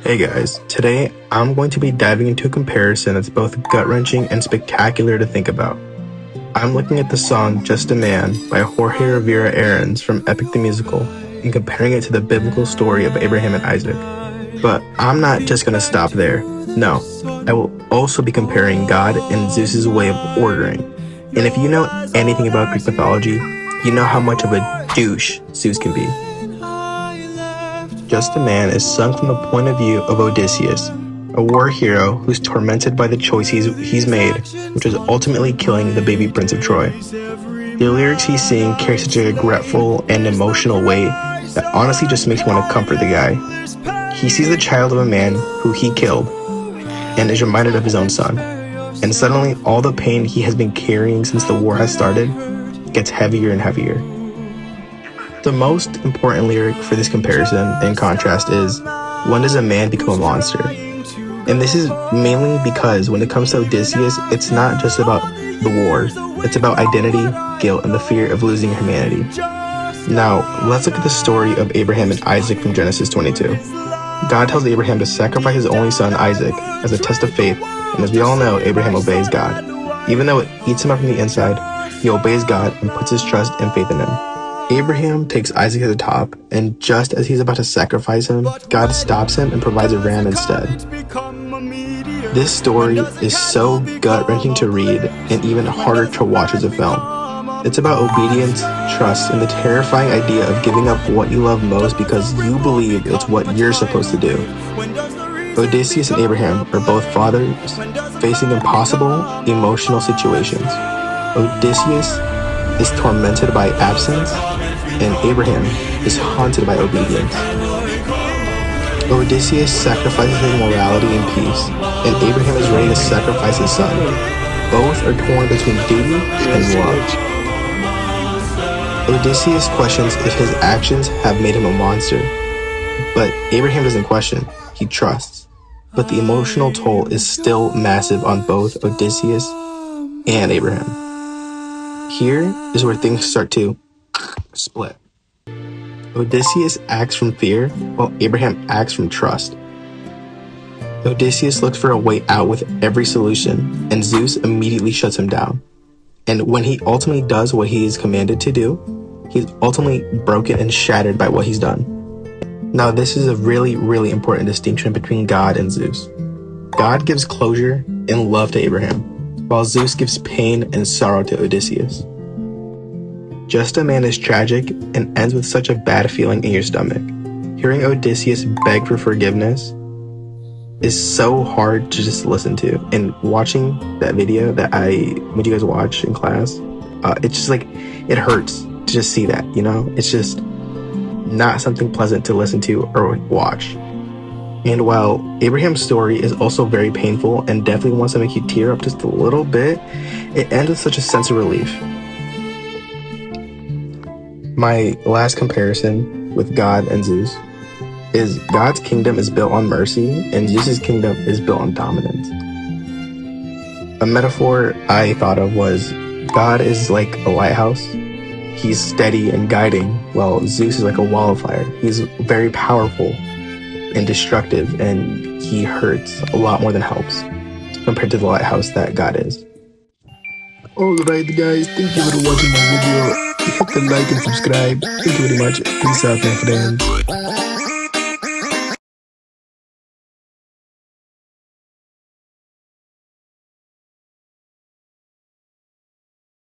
Hey guys, today I'm going to be diving into a comparison that's both gut-wrenching and spectacular to think about. I'm looking at the song Just a Man by Jorge Rivera Herrans from Epic the Musical and comparing it to the biblical story of Abraham and Isaac. But I'm not just going to stop there. No, I will also be comparing God and Zeus's way of ordering. And if you know anything about Greek mythology, you know how much of a douche Zeus can be. Just a Man is sung from the point of view of Odysseus, a war hero who's tormented by the choice he's made, which is ultimately killing the baby prince of Troy. The lyrics he's singing carry such a regretful and emotional weight that honestly just makes you want to comfort the guy. He sees the child of a man who he killed and is reminded of his own son. And suddenly all the pain he has been carrying since the war has started gets heavier and heavier. The most important lyric for this comparison and contrast is, when does a man become a monster? And this is mainly because when it comes to Odysseus, it's not just about the war. It's about identity, guilt, and the fear of losing humanity. Now, let's look at the story of Abraham and Isaac from Genesis 22. God tells Abraham to sacrifice his only son, Isaac, as a test of faith, and as we all know, Abraham obeys God. Even though it eats him up from the inside, he obeys God and puts his trust and faith in him. Abraham takes Isaac to the top, and just as he's about to sacrifice him, God stops him and provides a ram instead. This story is so gut-wrenching to read and even harder to watch as a film. It's about obedience, trust, and the terrifying idea of giving up what you love most because you believe it's what you're supposed to do. Odysseus and Abraham are both fathers facing impossible, emotional situations. Odysseus is tormented by absence, and Abraham is haunted by obedience. Odysseus sacrifices his morality and peace, and Abraham is ready to sacrifice his son. Both are torn between duty and love. Odysseus questions if his actions have made him a monster, but Abraham doesn't question, he trusts. But the emotional toll is still massive on both Odysseus and Abraham. Here is where things start to split. Odysseus acts from fear, while Abraham acts from trust. Odysseus looks for a way out with every solution, and Zeus immediately shuts him down. And when he ultimately does what he is commanded to do, he's ultimately broken and shattered by what he's done. Now, this is a really, really important distinction between God and Zeus. God gives closure and love to Abraham, while Zeus gives pain and sorrow to Odysseus. Just a Man is tragic and ends with such a bad feeling in your stomach. Hearing Odysseus beg for forgiveness is so hard to just listen to. And watching that video that I made you guys watch in class, it's just like, it hurts to just see that, you know? It's just not something pleasant to listen to or watch. And while Abraham's story is also very painful and definitely wants to make you tear up just a little bit, it ends with such a sense of relief. My last comparison with God and Zeus is God's kingdom is built on mercy and Zeus's kingdom is built on dominance. A metaphor I thought of was God is like a lighthouse. He's steady and guiding, while Zeus is like a wall of fire. He's very powerful and destructive, and he hurts a lot more than helps compared to the lighthouse that God is. Alright guys, thank you for watching my video. Hit the like and subscribe. Thank you very much. Peace out, my friends.